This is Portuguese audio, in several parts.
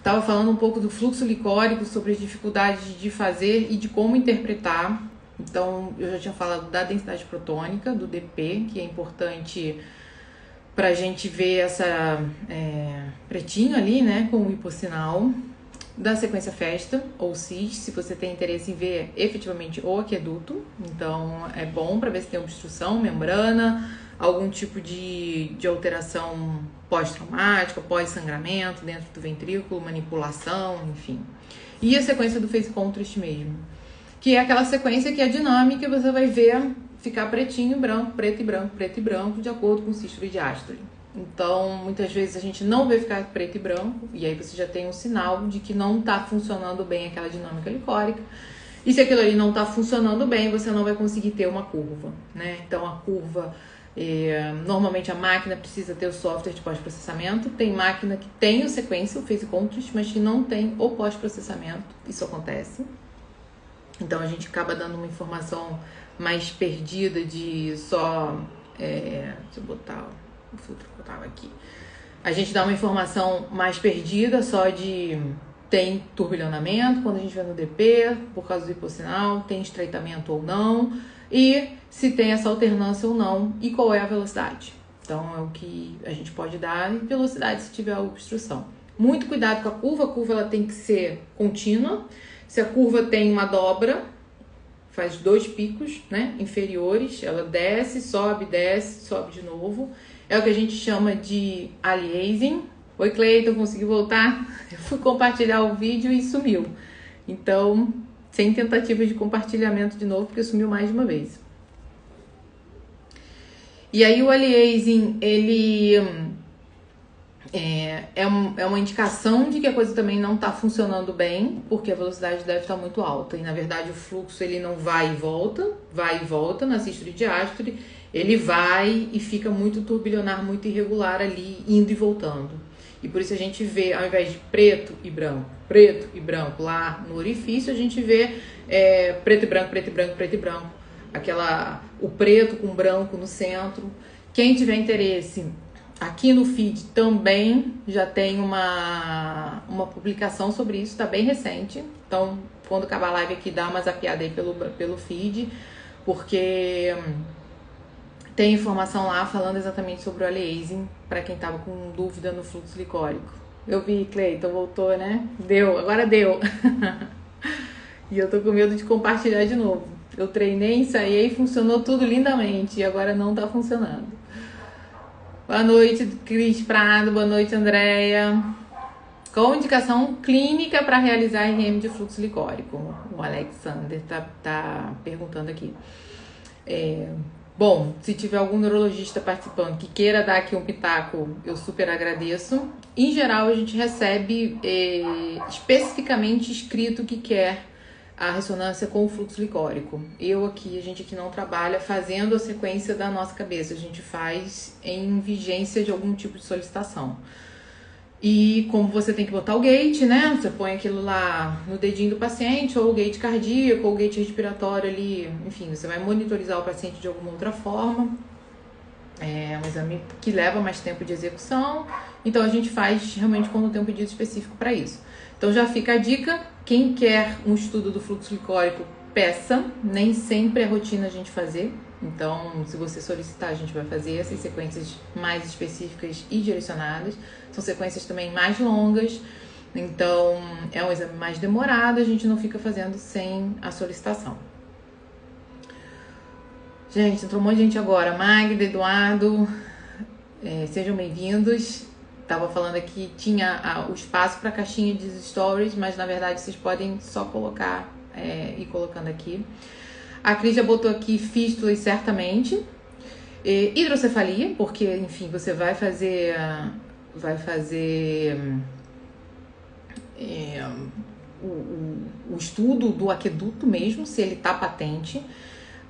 Estava falando um pouco do fluxo licórico, sobre as dificuldades de fazer e de como interpretar. Então, eu já tinha falado da densidade protônica, do DP, que é importante para a gente ver essa pretinho ali, né, com o hipossinal, da sequência FESTA, ou CIS, se você tem interesse em ver efetivamente o aqueduto. Então, é bom para ver se tem obstrução, membrana, algum tipo de alteração pós-traumática, pós-sangramento dentro do ventrículo, manipulação, enfim. E a sequência do phase contrast mesmo, que é aquela sequência que é dinâmica e você vai ver ficar pretinho, branco, preto e branco, de acordo com o sístole e diástole. Então, muitas vezes a gente não vê ficar preto e branco, e aí você já tem um sinal de que não está funcionando bem aquela dinâmica licórica. E se aquilo ali não está funcionando bem, você não vai conseguir ter uma curva, né? Então, a curva, normalmente a máquina precisa ter o software de pós-processamento. Tem máquina que tem o sequência, o phase contrast, mas que não tem o pós-processamento. Isso acontece. Então, a gente acaba dando uma informação mais perdida de só... deixa eu botar o filtro que eu tava aqui. A gente dá uma informação mais perdida só de tem turbilhonamento, quando a gente vê no DP, por causa do hipossinal, tem estreitamento ou não, e se tem essa alternância ou não, e qual é a velocidade. Então, é o que a gente pode dar, e velocidade se tiver obstrução. Muito cuidado com a curva ela tem que ser contínua. Se a curva tem uma dobra, faz 2 picos, né, inferiores, ela desce, sobe de novo. É o que a gente chama de aliasing. Oi, Cleiton, consegui voltar? Eu fui compartilhar o vídeo e sumiu. Então, sem tentativa de compartilhamento de novo, porque sumiu mais de uma vez. E aí o aliasing, ele é uma indicação de que a coisa também não está funcionando bem, porque a velocidade deve estar muito alta. E, na verdade, o fluxo ele não vai e volta na sístole e diástole. Ele vai e fica muito turbilionar, muito irregular ali, indo e voltando. E por isso a gente vê, ao invés de preto e branco lá no orifício, a gente vê preto e branco. O preto com branco no centro. Quem tiver interesse, aqui no feed também já tem uma publicação sobre isso, está bem recente. Então, quando acabar a live aqui, dá uma zapeada aí pelo feed, porque tem informação lá falando exatamente sobre o aliasing, para quem tava com dúvida no fluxo licórico. Eu vi, Cleiton, voltou, né? Agora deu. E eu tô com medo de compartilhar de novo. Eu treinei, ensaiei, funcionou tudo lindamente, e agora não tá funcionando. Boa noite, Cris Prado, boa noite, Andréia. Qual indicação clínica para realizar RM de fluxo licórico? O Alexander tá perguntando aqui. Bom, se tiver algum neurologista participando que queira dar aqui um pitaco, eu super agradeço. Em geral, a gente recebe especificamente escrito que quer a ressonância com o fluxo licórico. A gente aqui não trabalha fazendo a sequência da nossa cabeça, a gente faz em vigência de algum tipo de solicitação. E como você tem que botar o gate, né? Você põe aquilo lá no dedinho do paciente, ou o gate cardíaco, ou o gate respiratório ali. Enfim, você vai monitorizar o paciente de alguma outra forma. É um exame que leva mais tempo de execução. Então, a gente faz realmente quando tem um pedido específico para isso. Então, já fica a dica. Quem quer um estudo do fluxo licórico, peça. Nem sempre é rotina a gente fazer. Então, se você solicitar, a gente vai fazer essas sequências mais específicas e direcionadas. São sequências também mais longas. Então, é um exame mais demorado. A gente não fica fazendo sem a solicitação. Gente, entrou um monte de gente agora. Magda, Eduardo, sejam bem-vindos. Tava falando aqui, tinha o espaço para caixinha de stories, mas na verdade vocês podem só colocar e colocando aqui. A Cris já botou aqui fístulas, certamente. Hidrocefalia, porque, enfim, você vai fazer o estudo do aqueduto mesmo, se ele tá patente.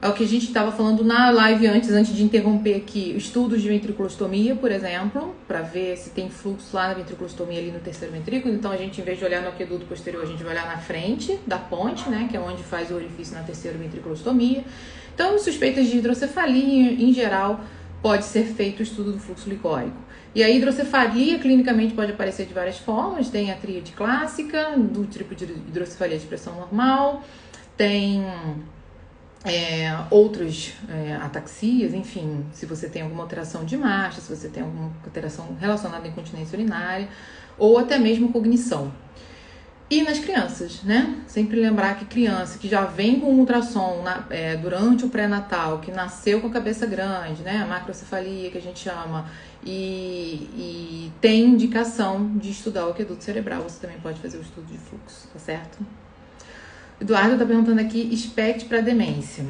É o que a gente estava falando na live antes de interromper aqui, estudos de ventriculostomia, por exemplo, para ver se tem fluxo lá na ventriculostomia ali no terceiro ventrículo. Então, a gente, em vez de olhar no aqueduto posterior, a gente vai olhar na frente da ponte, né, que é onde faz o orifício na terceira ventriculostomia. Então, suspeitas de hidrocefalia, em geral, pode ser feito o estudo do fluxo licórico. E a hidrocefalia clinicamente pode aparecer de várias formas. Tem a tríade clássica, do tipo de hidrocefalia de pressão normal, tem outras ataxias, enfim, se você tem alguma alteração de marcha, se você tem alguma alteração relacionada à incontinência urinária, ou até mesmo cognição. E nas crianças, né? Sempre lembrar que criança que já vem com ultrassom durante o pré-natal, que nasceu com a cabeça grande, né? A macrocefalia que a gente chama, e tem indicação de estudar o aqueduto cerebral, você também pode fazer o estudo de fluxo, tá certo? Eduardo está perguntando aqui, SPECT para demência.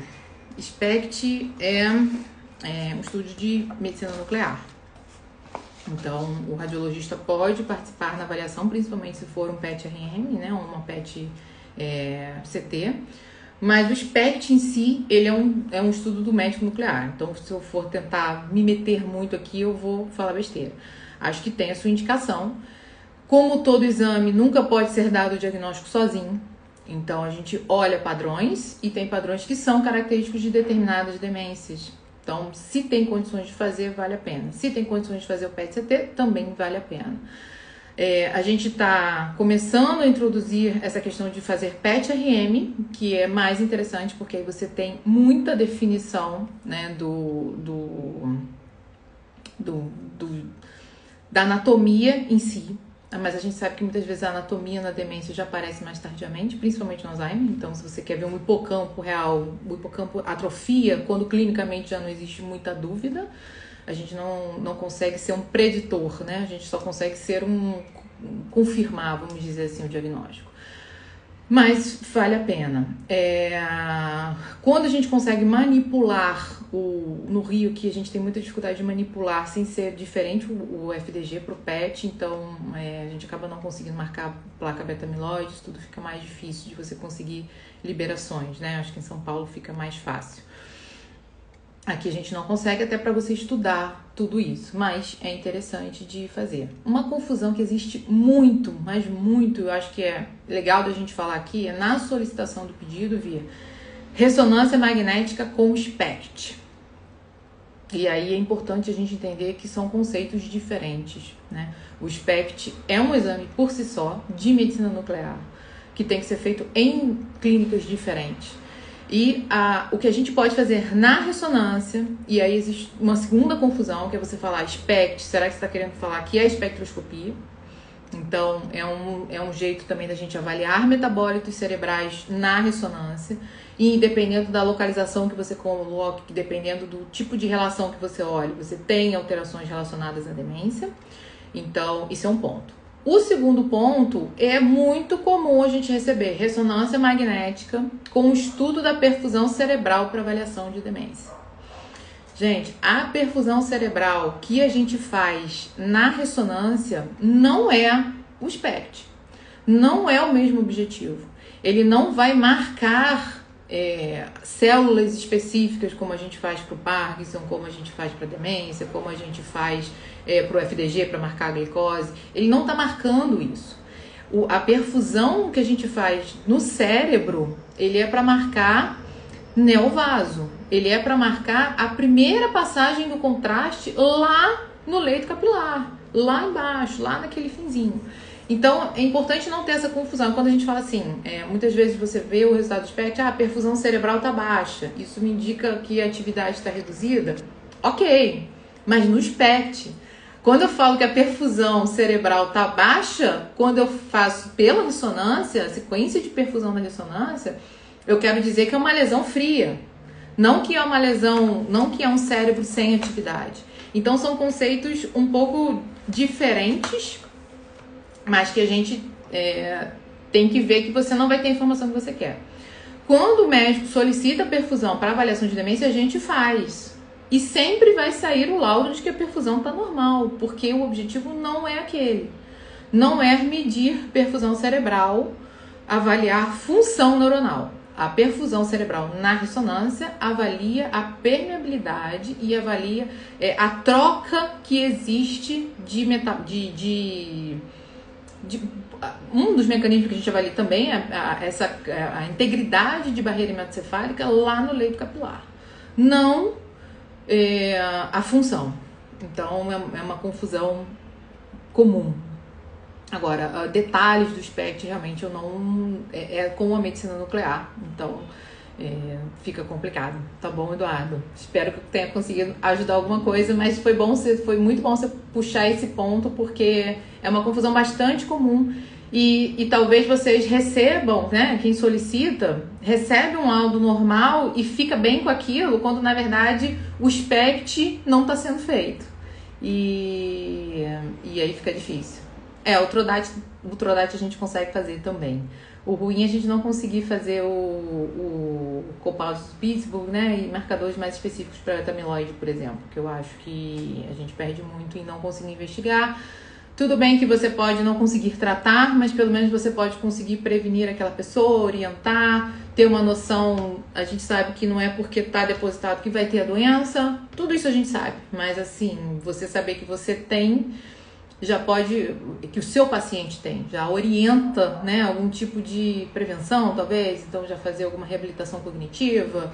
SPECT é um estudo de medicina nuclear. Então, o radiologista pode participar na avaliação, principalmente se for um PET-RM, né, ou uma PET-CT. Mas o SPECT em si, ele é um estudo do médico nuclear. Então, se eu for tentar me meter muito aqui, eu vou falar besteira. Acho que tem a sua indicação. Como todo exame, nunca pode ser dado o diagnóstico sozinho. Então, a gente olha padrões e tem padrões que são característicos de determinadas demências. Então, se tem condições de fazer, vale a pena. Se tem condições de fazer o PET-CT, também vale a pena. A gente está começando a introduzir essa questão de fazer PET-RM, que é mais interessante porque aí você tem muita definição, né, da anatomia em si. Mas a gente sabe que muitas vezes a anatomia na demência já aparece mais tardiamente, principalmente no Alzheimer. Então, se você quer ver um hipocampo real, o hipocampo atrofia, quando clinicamente já não existe muita dúvida, a gente não consegue ser um preditor, né? A gente só consegue ser confirmar, vamos dizer assim, o diagnóstico. Mas vale a pena. Quando a gente consegue manipular no Rio, que a gente tem muita dificuldade de manipular sem ser diferente o FDG para o PET, então a gente acaba não conseguindo marcar placa beta-amiloide, tudo fica mais difícil de você conseguir liberações, né? Acho que em São Paulo fica mais fácil. Aqui a gente não consegue, até para você estudar tudo isso, mas é interessante de fazer. Uma confusão que existe muito, mas muito, eu acho que é legal da gente falar aqui, é na solicitação do pedido via ressonância magnética com SPECT. E aí é importante a gente entender que são conceitos diferentes, né? O SPECT é um exame por si só de medicina nuclear, que tem que ser feito em clínicas diferentes. E o que a gente pode fazer na ressonância, e aí existe uma segunda confusão, que é você falar SPECT, será que você está querendo falar que é espectroscopia? Então, é um jeito também da gente avaliar metabólitos cerebrais na ressonância, e dependendo da localização que você coloque, dependendo do tipo de relação que você olhe, você tem alterações relacionadas à demência. Então, isso é um ponto. O segundo ponto, é muito comum a gente receber ressonância magnética com o estudo da perfusão cerebral para avaliação de demência. Gente, a perfusão cerebral que a gente faz na ressonância não é o SPECT, não é o mesmo objetivo. Ele não vai marcar células específicas como a gente faz para o Parkinson, como a gente faz para a demência, como a gente faz para o FDG, para marcar a glicose. Ele não está marcando isso. A perfusão que a gente faz no cérebro, ele é para marcar neovaso. Ele é para marcar a primeira passagem do contraste lá no leito capilar, lá embaixo, lá naquele finzinho. Então, é importante não ter essa confusão. Quando a gente fala assim, muitas vezes você vê o resultado do SPECT, a perfusão cerebral está baixa. Isso me indica que a atividade está reduzida? Ok, mas no SPECT, quando eu falo que a perfusão cerebral está baixa, quando eu faço pela ressonância, a sequência de perfusão da ressonância, eu quero dizer que é uma lesão fria. Não que é uma lesão, não que é um cérebro sem atividade. Então, são conceitos um pouco diferentes, mas que a gente tem que ver que você não vai ter a informação que você quer. Quando o médico solicita perfusão para avaliação de demência, a gente faz. E sempre vai sair o laudo de que a perfusão está normal, porque o objetivo não é aquele. Não é medir perfusão cerebral, avaliar função neuronal. A perfusão cerebral na ressonância avalia a permeabilidade e avalia a troca que existe um dos mecanismos que a gente avalia também é a integridade de barreira hematocefálica lá no leito capilar. Não a função. Então é uma confusão comum. Agora, detalhes do SPECT realmente eu não... É com a medicina nuclear, então fica complicado. Tá bom, Eduardo? Espero que eu tenha conseguido ajudar alguma coisa, mas foi muito bom você puxar esse ponto, porque é uma confusão bastante comum e talvez vocês recebam, né? Quem solicita, recebe um laudo normal e fica bem com aquilo, quando na verdade o SPECT não está sendo feito. E aí fica difícil. O Trodat a gente consegue fazer também. O ruim é a gente não conseguir fazer o Copal Pittsburgh, né? E marcadores mais específicos para amiloide, por exemplo, que eu acho que a gente perde muito em não conseguir investigar. Tudo bem que você pode não conseguir tratar, mas pelo menos você pode conseguir prevenir aquela pessoa, orientar, ter uma noção. A gente sabe que não é porque está depositado que vai ter a doença, tudo isso a gente sabe, mas assim, você saber que você tem, já pode, que o seu paciente tem, já orienta, né, algum tipo de prevenção, talvez, então já fazer alguma reabilitação cognitiva,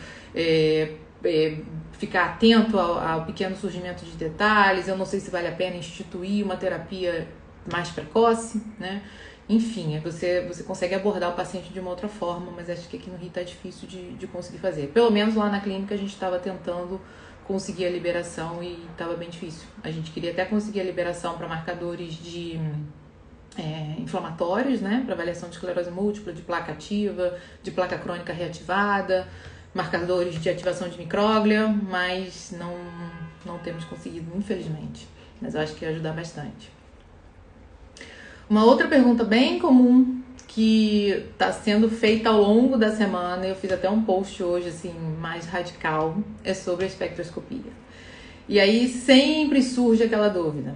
ficar atento ao pequeno surgimento de detalhes. Eu não sei se vale a pena instituir uma terapia mais precoce, né? Enfim, você consegue abordar o paciente de uma outra forma, mas acho que aqui no Rio tá difícil de conseguir fazer. Pelo menos lá na clínica a gente estava tentando conseguir a liberação e estava bem difícil. A gente queria até conseguir a liberação para marcadores de inflamatórios, né? Para avaliação de esclerose múltipla, de placa ativa, de placa crônica reativada, marcadores de ativação de micróglia, mas não temos conseguido, infelizmente. Mas eu acho que ia ajudar bastante. Uma outra pergunta bem comum que está sendo feita ao longo da semana, eu fiz até um post hoje assim mais radical, é sobre a espectroscopia. E aí sempre surge aquela dúvida: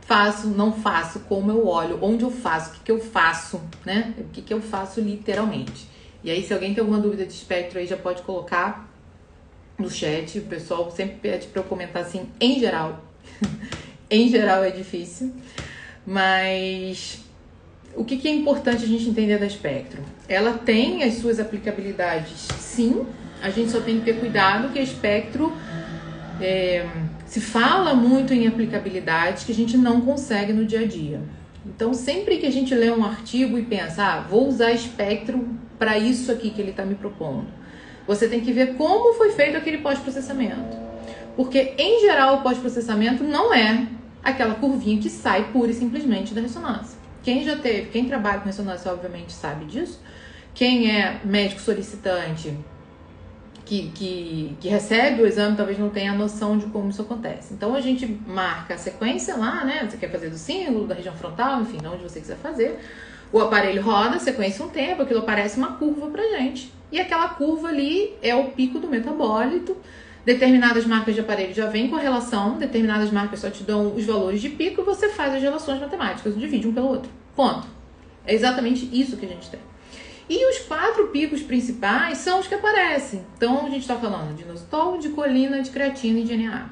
faço, não faço, como eu olho, onde eu faço, o que eu faço, né? O que eu faço literalmente. E aí, se alguém tem alguma dúvida de espectro aí, já pode colocar no chat. O pessoal sempre pede para eu comentar assim, em geral. Em geral é difícil. Mas o que é importante a gente entender da espectro? Ela tem as suas aplicabilidades, sim. A gente só tem que ter cuidado que a espectro se fala muito em aplicabilidades que a gente não consegue no dia a dia. Então, sempre que a gente lê um artigo e pensa, vou usar espectro para isso aqui que ele está me propondo, você tem que ver como foi feito aquele pós-processamento. Porque, em geral, o pós-processamento não é aquela curvinha que sai pura e simplesmente da ressonância. Quem trabalha com ressonância, obviamente, sabe disso. Quem é médico solicitante que recebe o exame, talvez não tenha a noção de como isso acontece. Então, a gente marca a sequência lá, né? Você quer fazer do símbolo, da região frontal, enfim, de onde você quiser fazer. O aparelho roda a sequência um tempo, aquilo parece uma curva pra gente. E aquela curva ali é o pico do metabólito. Determinadas marcas de aparelho já vêm com a relação, determinadas marcas só te dão os valores de pico e você faz as relações matemáticas, divide um pelo outro. Ponto. É exatamente isso que a gente tem. E os 4 picos principais são os que aparecem. Então, a gente está falando de inositol, de colina, de creatina e de NA.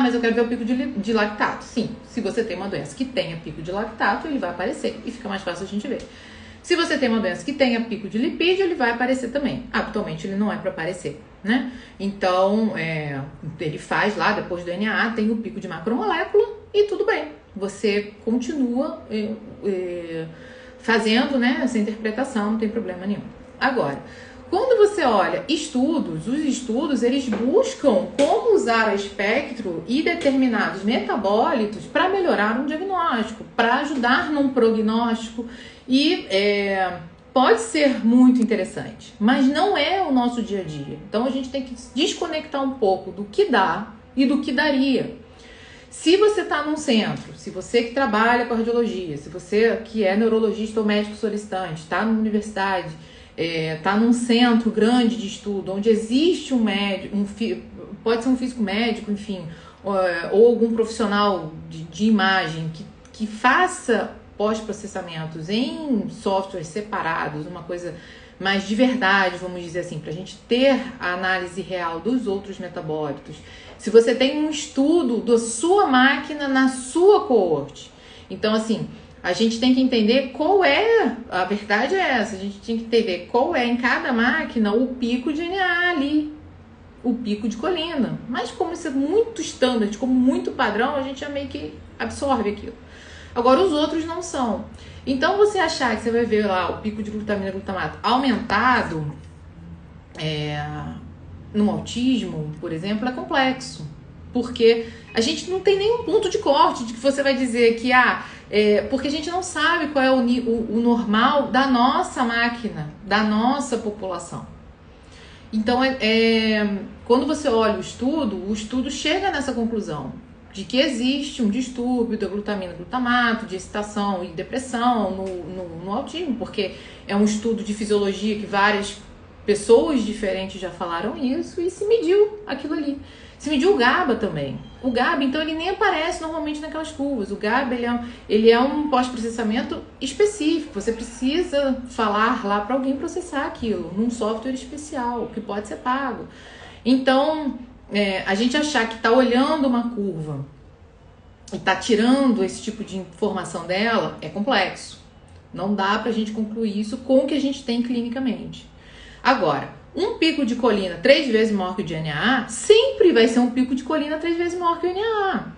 Mas eu quero ver o pico de lactato. Sim, se você tem uma doença que tenha pico de lactato, ele vai aparecer e fica mais fácil a gente ver. Se você tem uma doença que tenha pico de lipídio, ele vai aparecer também. Atualmente, ele não é para aparecer, né? Então, ele faz lá, depois do NA, tem o pico de macromolécula e tudo bem. Você continua fazendo, né, essa interpretação, não tem problema nenhum. Agora, quando você olha os estudos, eles buscam como usar a espectro e determinados metabólitos para melhorar um diagnóstico, para ajudar num prognóstico e pode ser muito interessante, mas não é o nosso dia a dia. Então, a gente tem que desconectar um pouco do que dá e do que daria. Se você está num centro, se você que trabalha com cardiologia, se você que é neurologista ou médico solicitante, está numa universidade, está num centro grande de estudo, onde existe um médico, pode ser um físico médico, enfim, ou algum profissional de imagem que faça pós-processamentos em softwares separados, uma coisa mais de verdade, vamos dizer assim, para a gente ter a análise real dos outros metabólitos. Se você tem um estudo da sua máquina na sua coorte, então assim, a gente tem que entender a verdade é essa, a gente tem que entender qual é em cada máquina o pico de NA ali. o pico de colina. Mas como isso é muito standard, como muito padrão, a gente já meio que absorve aquilo. Agora, os outros não são. Então, você achar que você vai ver lá o pico de glutamina e glutamato aumentado no autismo, por exemplo, é complexo. Porque a gente não tem nenhum ponto de corte de que você vai dizer que, porque a gente não sabe qual é o normal da nossa máquina, da nossa população. Então, quando você olha o estudo chega nessa conclusão de que existe um distúrbio da glutamina e glutamato, de excitação e depressão no autismo, porque é um estudo de fisiologia que várias pessoas diferentes já falaram isso e se mediu aquilo ali. Se mediu o GABA também. O GABA, então, ele nem aparece normalmente naquelas curvas. O GABA, ele é um pós-processamento específico. Você precisa falar lá para alguém processar aquilo, num software especial, que pode ser pago. Então, a gente achar que está olhando uma curva e está tirando esse tipo de informação dela é complexo. Não dá para a gente concluir isso com o que a gente tem clinicamente. Agora, um pico de colina 3 vezes maior que o de NAA sempre vai ser um pico de colina 3 vezes maior que o NAA.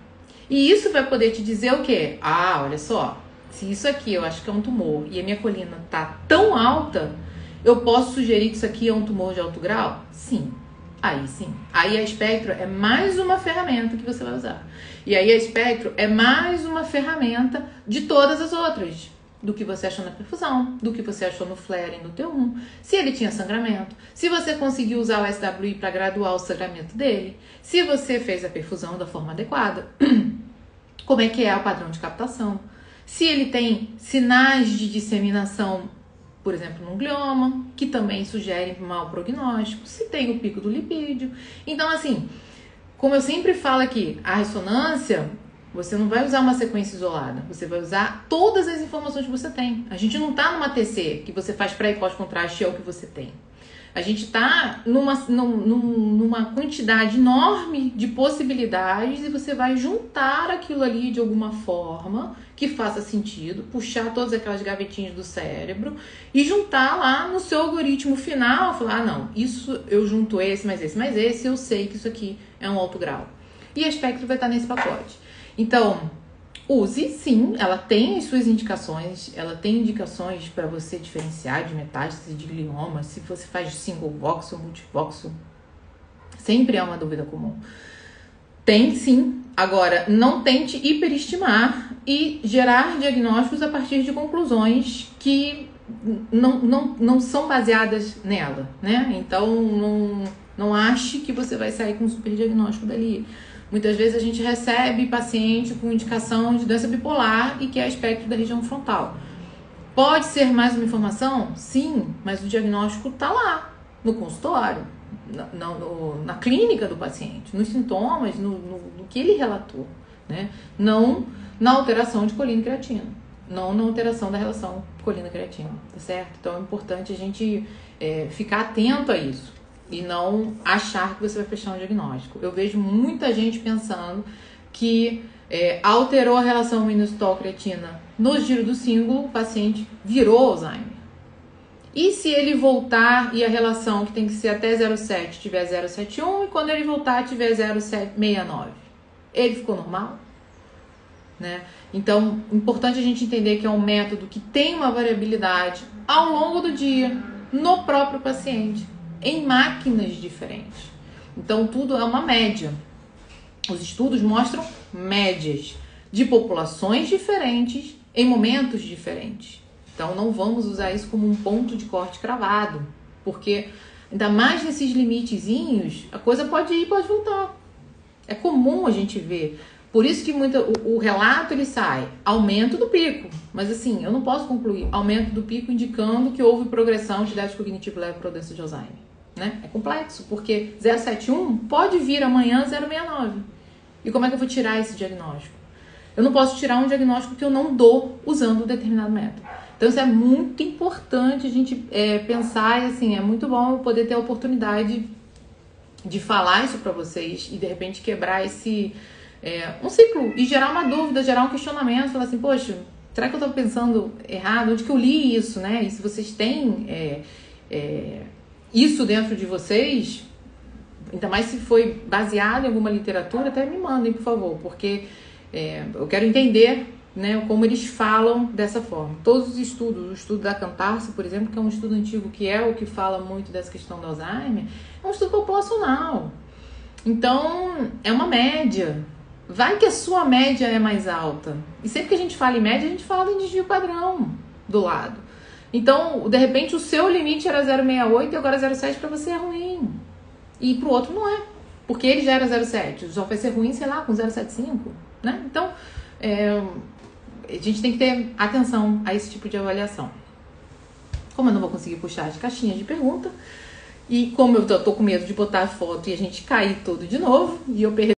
E isso vai poder te dizer o quê? Olha só, se isso aqui eu acho que é um tumor e a minha colina tá tão alta, eu posso sugerir que isso aqui é um tumor de alto grau? Sim. Aí sim. Aí a espectro é mais uma ferramenta que você vai usar. E aí a espectro é mais uma ferramenta de todas as outras. Do que você achou na perfusão, do que você achou no flaring do T1, se ele tinha sangramento, se você conseguiu usar o SWI para graduar o sangramento dele, se você fez a perfusão da forma adequada, como é que é o padrão de captação, se ele tem sinais de disseminação, por exemplo, no glioma, que também sugerem mau prognóstico, se tem o pico do lipídio. Então, assim, como eu sempre falo aqui, a ressonância, você não vai usar uma sequência isolada, você vai usar todas as informações que você tem. A gente não está numa TC que você faz pré e pós-contraste, é o que você tem. A gente está numa quantidade enorme de possibilidades e você vai juntar aquilo ali de alguma forma que faça sentido, puxar todas aquelas gavetinhas do cérebro e juntar lá no seu algoritmo final, falar, não, isso eu junto esse, mais esse, eu sei que isso aqui é um alto grau. E a espectro vai estar nesse pacote. Então, use sim, ela tem as suas indicações, ela tem indicações para você diferenciar de metástase de glioma, se você faz single voxel, multivoxel, sempre é uma dúvida comum. Tem sim, agora não tente hiperestimar e gerar diagnósticos a partir de conclusões que não são baseadas nela, né? Então, não ache que você vai sair com um super diagnóstico dali. Muitas vezes a gente recebe paciente com indicação de doença bipolar e que é espectro da região frontal. Pode ser mais uma informação? Sim, mas o diagnóstico está lá, no consultório, na clínica do paciente, nos sintomas, no que ele relatou, né? Não na alteração de colina e creatina, não na alteração da relação colina-creatina, tá certo? Então é importante a gente ficar atento a isso. E não achar que você vai fechar um diagnóstico. Eu vejo muita gente pensando que alterou a relação inositol-creatina no giro do símbolo, o paciente virou Alzheimer. E se ele voltar e a relação que tem que ser até 0,7 tiver 0,71 e quando ele voltar tiver 0,69? Ele ficou normal? Né? Então, importante a gente entender que é um método que tem uma variabilidade ao longo do dia no próprio paciente, em máquinas diferentes. Então, tudo é uma média. Os estudos mostram médias de populações diferentes em momentos diferentes. Então, não vamos usar isso como um ponto de corte cravado, porque ainda mais nesses limitezinhos, a coisa pode ir e pode voltar. É comum a gente ver. Por isso que o relato ele sai, aumento do pico. Mas assim, eu não posso concluir aumento do pico indicando que houve progressão de déficit cognitivo leve para doença de Alzheimer. Né? É complexo, porque 0,71 pode vir amanhã 0,69. E como é que eu vou tirar esse diagnóstico? Eu não posso tirar um diagnóstico que eu não dou usando um determinado método. Então isso é muito importante a gente pensar e assim, é muito bom eu poder ter a oportunidade de falar isso para vocês e de repente quebrar esse um ciclo e gerar uma dúvida, gerar um questionamento, falar assim, poxa, será que eu estou pensando errado? Onde que eu li isso, né? E se vocês têm isso dentro de vocês, ainda mais se foi baseado em alguma literatura, até me mandem, por favor, porque eu quero entender, né, como eles falam dessa forma. Todos os estudos, o estudo da Cantarse, por exemplo, que é um estudo antigo, que é o que fala muito dessa questão do Alzheimer, é um estudo populacional. Então, é uma média. Vai que a sua média é mais alta. E sempre que a gente fala em média, a gente fala em desvio padrão do lado. Então, de repente, o seu limite era 0,68 e agora 0,7 para você é ruim. E para o outro não é. Porque ele já era 0,7. Só vai ser ruim, sei lá, com 0,75. Né? Então, a gente tem que ter atenção a esse tipo de avaliação. Como eu não vou conseguir puxar as caixinhas de pergunta, e como eu tô com medo de botar a foto e a gente cair todo de novo, e eu perder